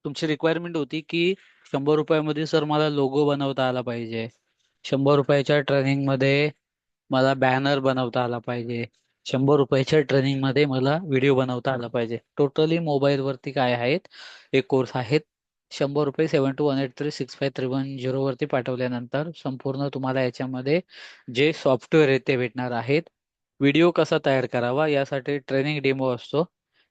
तुमची रिक्वायरमेंट होती की 100 रुपयामध्ये सर मला लोगो बनवता आला पाहिजे. 100 रुपयाच्या ट्रेनिंगमध्ये मला बॅनर बनवता आला पाहिजे. 100 रुपयाच्या ट्रेनिंगमध्ये मला व्हिडिओ बनवता आला पाहिजे. टोटली मोबाईलवरती काय आहेत, एक कोर्स आहेत. 100 रुपये 7218365310 वरती पाठवल्यानंतर संपूर्ण तुम्हाला याच्यामध्ये जे सॉफ्टवेअर आहे ते भेटणार आहेत. व्हिडिओ कसा तयार करावा यासाठी ट्रेनिंग डेमो असतो.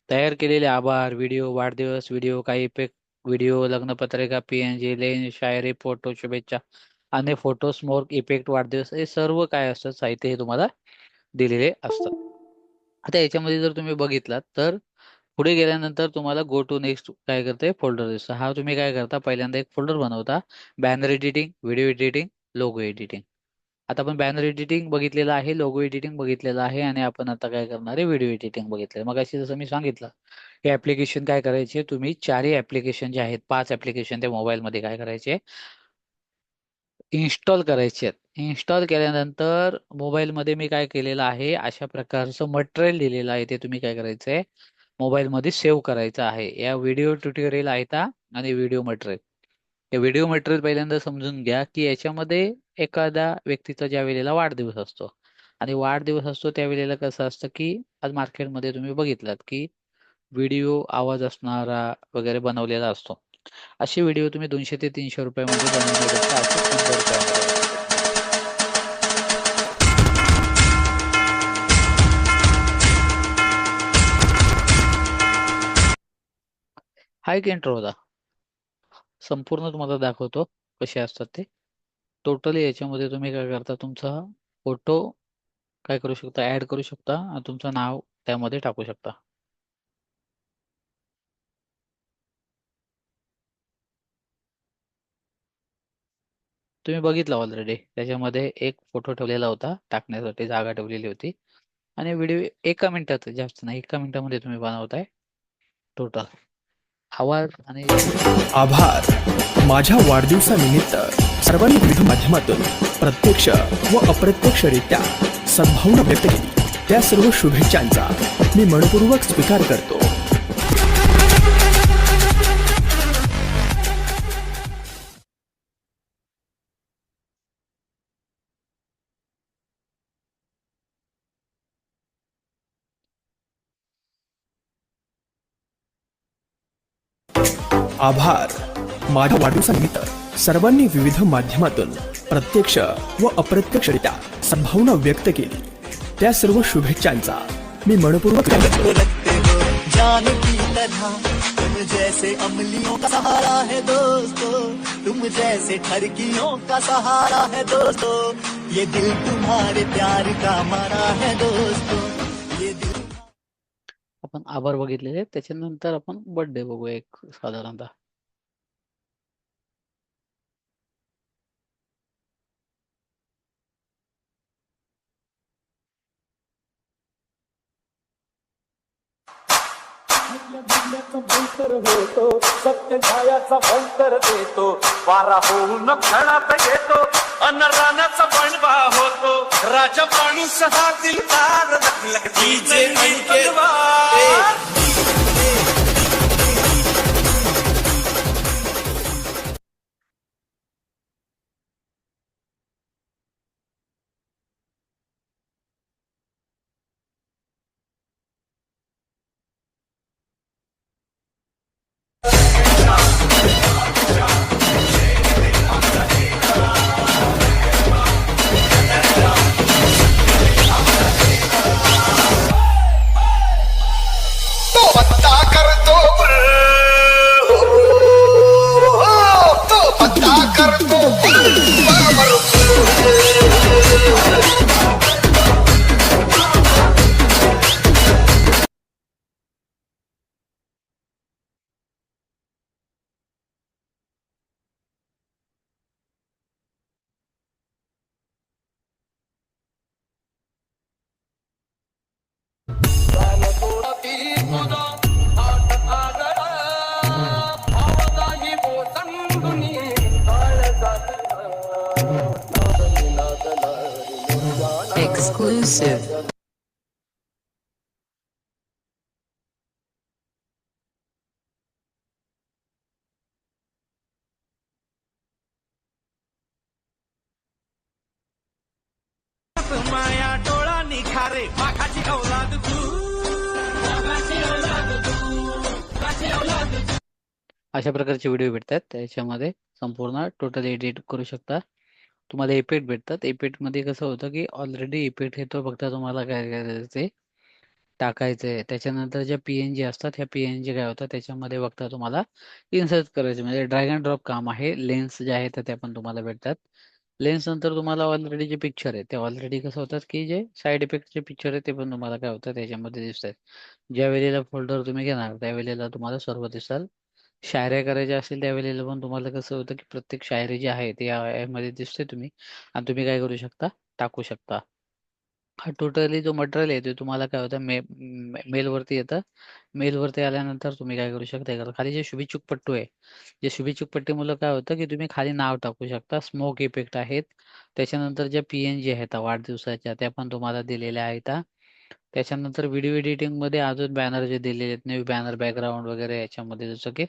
तयार केलेले आभार व्हिडिओ, वाढदिवस व्हिडिओ, काही इफेक्ट व्हिडिओ, लग्नपत्रिका, पीएनजी, लेन्स, शायरी, फोटो, शुभेच्छा आणि फोटो, स्मोक, इफेक्ट, वाढदिवस हे सर्व काय असतं साहित्य हे तुम्हाला दिलेले असतं. आता याच्यामध्ये जर तुम्ही बघितलात तर पुढे गेल्यानंतर तुम्हाला गो टू नेक्स्ट काय करते फोल्डर दिसतो. हा तुम्ही काय करता, पहिल्यांदा एक फोल्डर बनवता. Banner editing, video editing, logo editing. आता आपण बॅनर एडिटिंग बघितलेलं आहे, लोगो एडिटिंग बघितलेलं आहे आणि आपण आता काय करणार आहे, व्हिडिओ एडिटिंग बघितलं. मग अशी जसं मी सांगितलं हे ऍप्लिकेशन काय करायचे, तुम्ही चारही ऍप्लिकेशन जे आहेत, 5 ऍप्लिकेशन त्या मोबाईलमध्ये काय करायचे, इन्स्टॉल करायचे आहेत. इन्स्टॉल केल्यानंतर मोबाईलमध्ये मी काय केलेलं आहे, अशा प्रकारचं मटेरियल दिलेलं आहे, ते तुम्ही काय करायचंय, मोबाईलमध्ये सेव्ह करायचं आहे. या व्हिडिओ ट्युटोरियल आहेत आणि व्हिडिओ मटेरियल. हे व्हिडिओ मटेरियल पहिल्यांदा समजून घ्या की याच्यामध्ये एखाद्या व्यक्तीचा ज्या वेळेला वाढदिवस असतो आणि वाढदिवस असतो त्यावेळेला कसं असतं की आज मार्केटमध्ये तुम्ही बघितलात की व्हिडिओ आवाज असणारा वगैरे बनवलेला असतो. असे व्हिडिओ तुम्ही 200 ते 300 रुपयामध्ये बनवण्यापेक्षा असे 100 रुपयामध्ये बनवू शकता. हा एक इंट्रो होता. संपूर्ण तुम्हाला दाखवतो कसे असतात ते. टोटली याच्यामध्ये तुम्ही काय करता, तुमचा फोटो काय करू शकता, ऍड करू शकता आणि तुमचं नाव त्यामध्ये टाकू शकता. तुम्ही बघितलं ऑलरेडी, त्याच्यामध्ये एक फोटो ठेवलेला होता, टाकण्यासाठी जागा ठेवलेली होती आणि व्हिडिओ 1 मिनिटात, जास्त नाही 1 मिनिटामध्ये तुम्ही बनवताय टोटल. आवाज आणि आभार. माझ्या वाढदिवसानिमित्त सर्वांनी विविध माध्यमातून प्रत्यक्ष व अप्रत्यक्षरित्या सद्भावना व्यक्त केली, त्या सर्व शुभेच्छांचा मी मनपूर्वक स्वीकार करतो. आभार. माझ्या वाढदिवसानिमित्त सर्वांनी विविध माध्यमातून प्रत्यक्ष व अप्रत्यक्षरित्या सद्भावना व्यक्त केली, त्या सर्व शुभेच्छांचा मी मनपूर्वक करतो. जान की तरह तुम जैसे अमलियों का सहारा है दोस्तों, तुम जैसे ठरकियों का सहारा है दोस्तों, ये दिल तुम्हारे प्यार का मारा है दोस्तों, ये दिल. आपण आभार बघितलेले, त्याच्यानंतर आपण बर्थडे बघू एक साधारणतः. भयंकर होतो सत्य छायाचा भयंकर देतो, वारा होऊन क्षणात घेतो अन रानाचा बनवा होतो, राजा माणूस हा दिलदार लगती तो पत्ता करतो तो पत्ता करतो बरोबर. Exclusive. डोळ्यात माया डोळा निखारे माखाची औलाद तू. अशा प्रकारचे व्हिडिओ भेटतात त्याच्यामध्ये संपूर्ण टोटल एडिट करू शकता. तुम्हाला इफेक्ट भेटतात. इफेक्ट मध्ये कसं होतं की ऑलरेडी इफेक्ट येतो, फक्त तुम्हाला काय करायचं ते टाकायचं आहे. त्याच्यानंतर ज्या PNG असतात ह्या PNG काय होतात त्याच्यामध्ये फक्त तुम्हाला इन्सर्ट करायचं, म्हणजे ड्रॅग अँड ड्रॉप काम आहे. लेन्स जे आहेत त्या पण तुम्हाला भेटतात. लेन्स नंतर तुम्हाला ऑलरेडी जे पिक्चर आहे ते ऑलरेडी कसं होतात की जे साईड इफेक्टचे पिक्चर आहे ते पण तुम्हाला काय होतं त्याच्यामध्ये दिसतात. ज्या वेळेला फोल्डर तुम्ही घेणार त्यावेळेला तुम्हाला सर्व दिसाल. शायऱ्या करायच्या असतील त्यावेळेला पण तुम्हाला कसं होतं की प्रत्येक शायरी जी आहे ती यामध्ये दिसते तुम्ही, आणि तुम्ही काय करू शकता, टाकू शकता. हा टोटली जो मटेरियल आहे ते तुम्हाला काय होतं मेलवरती येतं. मेलवरती आल्यानंतर तुम्ही काय करू शकता, खाली जे शुभीचूक पट्टू आहे, जे शुभीचूक पट्टीमुळे काय होतं की तुम्ही खाली नाव टाकू शकता. स्मोक इफेक्ट आहेत. त्याच्यानंतर ज्या PNG आहेत वाढदिवसाच्या त्या पण तुम्हाला दिलेल्या आहेत. त्याच्यानंतर व्हिडिओ एडिटिंगमध्ये अजून बॅनर जे दिलेले आहेत, न्यू बॅनर बॅकग्राऊंड वगैरे याच्यामध्ये, जसं की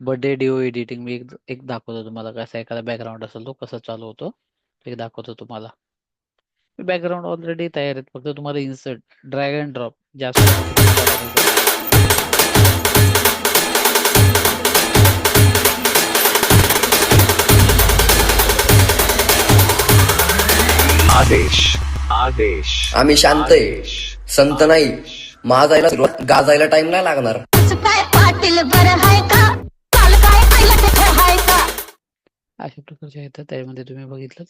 बर्थडे डिओ एडिटिंग मी एक दाखवतो तुम्हाला, कसा एखादा बॅकग्राऊंड असेल तो कसा चालू होतो ते दाखवतो तुम्हाला. बॅकग्राऊंड ऑलरेडी तयार आहेत, फक्त तुम्हाला इन्सर्ट ड्रॅग अँड ड्रॉप जास्त तिकडे करायचं. आदेश आदेश आम्ही शांत आहे, संत नाही. महाजायला सुरुवात गाजायला टाइम नाही लागणार. काय पाटील बरं हाय का? चाल काय आईला तिथे हाय का? अशा प्रकारचे आहेत. त्यामध्ये तुम्ही बघितलं.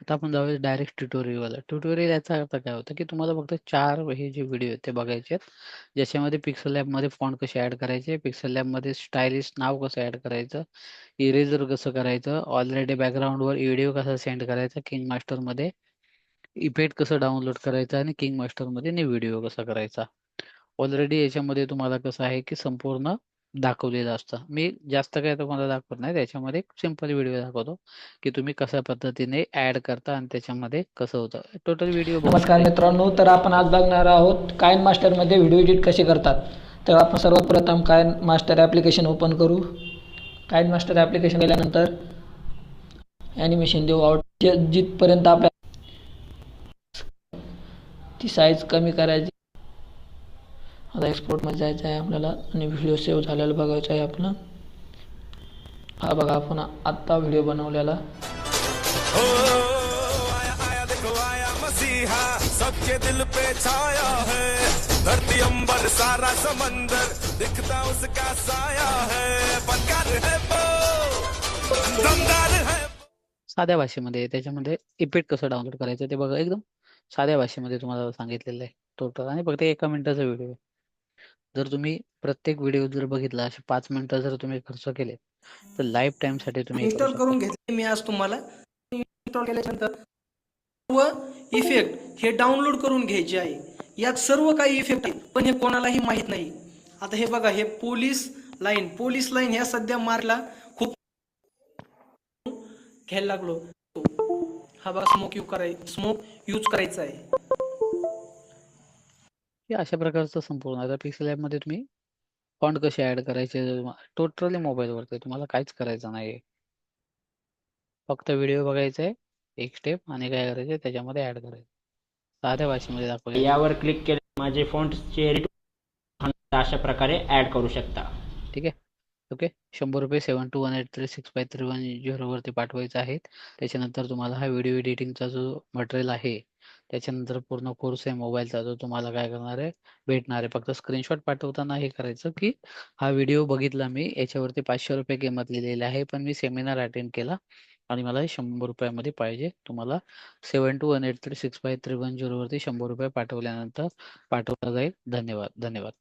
आता आपण जाऊया डायरेक्ट ट्युटोरियलला. ट्युटोरियल याचा अर्थ काय होतं की तुम्हाला फक्त 4 हे जे व्हिडिओ आहेत ते बघायचे आहेत, ज्याच्यामध्ये पिक्सल लॅबमध्ये फॉन्ट कसे ॲड करायचे, पिक्सल लॅबमध्ये स्टायलिश नाव कसं ॲड करायचं, इरेजर कसं करायचं, ऑलरेडी बॅकग्राऊंडवर व्हिडिओ कसा सेंड करायचा, किंग मास्टरमध्ये इफेक्ट कसं डाउनलोड करायचं आणि किंग मास्टरमध्ये न्यू व्हिडिओ कसा करायचा. ऑलरेडी याच्यामध्ये तुम्हाला कसं आहे की संपूर्ण दाखवलेलं असतं. मी जास्त काय तुम्हाला दाखवत नाही, त्याच्यामध्ये एक सिंपल व्हिडिओ दाखवतो की तुम्ही कशा पद्धतीने ॲड करता आणि त्याच्यामध्ये कसं होतं. टोटल व्हिडिओ नमस्कार मित्रांनो, तर आपण आज बघणार आहोत काइन मास्टरमध्ये व्हिडिओ एडिट कसे करतात. तर आपण सर्वप्रथम काइन मास्टर ॲप्लिकेशन ओपन करू. काइन मास्टर ॲप्लिकेशन केल्यानंतर ॲनिमेशन देऊ. आउट जिथपर्यंत आपल्या ती साईज कमी करायची. आता एक्सपोर्टमध्ये जायचं आहे आपल्याला आणि व्हिडिओ सेव्ह झालेला बघायचा आहे आपला. हा बघा आपण आत्ता व्हिडिओ बनवलेला. ओ आया आया देखो आया मसीहा सबके दिल पे छाया है. धरती अंबर सारा समंदर दिखता उसका साया है. फनकार है वो दमदार है. साध्या भाषेमध्ये त्याच्यामध्ये इफेक्ट कसं डाउनलोड करायचं ते बघा. एकदम साध्या भाषेमध्ये तुम्हाला सांगितलेलं आहे टोटल, आणि फक्त 1 मिनिटाचा व्हिडिओ आहे. जर तुम्ही प्रत्येक व्हिडिओ जर बघितला असे 5 मिनिटं जर तुम्ही खर्च केले तर लाईफ टाइम साठी तुम्ही हे करू इन्स्टॉल करून शकता. घेतले मी आज तुम्हाला. इन्स्टॉल केल्यानंतर सर्व इफेक्ट हे डाउनलोड करून घ्यायचे आहे. यात सर्व काही इफेक्ट आहेत पण हे कोणालाही माहीत नाही. आता हे बघा, हे पोलीस लाईन ह्या सध्या मारला खूप घ्यायला लागलो. हा बघा, स्मोक यूज करायचा आहे. हे अशा प्रकारचं संपूर्ण. आता पिक्सल मध्ये तुम्ही फॉन्ट कसे ऍड करायचे टोटली मोबाईलवरती, तुम्हाला काहीच करायचं नाही. फक्त व्हिडिओ बघायचा आहे एक स्टेप आणि काय करायचं त्याच्यामध्ये ऍड करायचं. साध्या भाषेमध्ये दाखवले. यावर क्लिक केले माझे फॉन्टचे अशा प्रकारे ऍड करू शकता. ठीक आहे. ओके. 100 रुपये 7218365310 वरती पाठवायचं आहे. त्याच्यानंतर तुम्हाला हा व्हिडिओ एडिटिंगचा जो मटेरियल आहे त्याच्यानंतर पूर्ण कोर्स आहे मोबाईलचा, जो तुम्हाला काय करणार आहे भेटणार आहे. फक्त स्क्रीनशॉट पाठवताना हे करायचं की हा व्हिडिओ बघितला मी, याच्यावरती 500 रुपये किंमत लिहिलेली आहे, पण मी सेमिनार अटेंड केला आणि मला हे 100 रुपयामध्ये पाहिजे. तुम्हाला 7218365310 वरती 100 रुपये पाठवल्यानंतर पाठवला जाईल. धन्यवाद.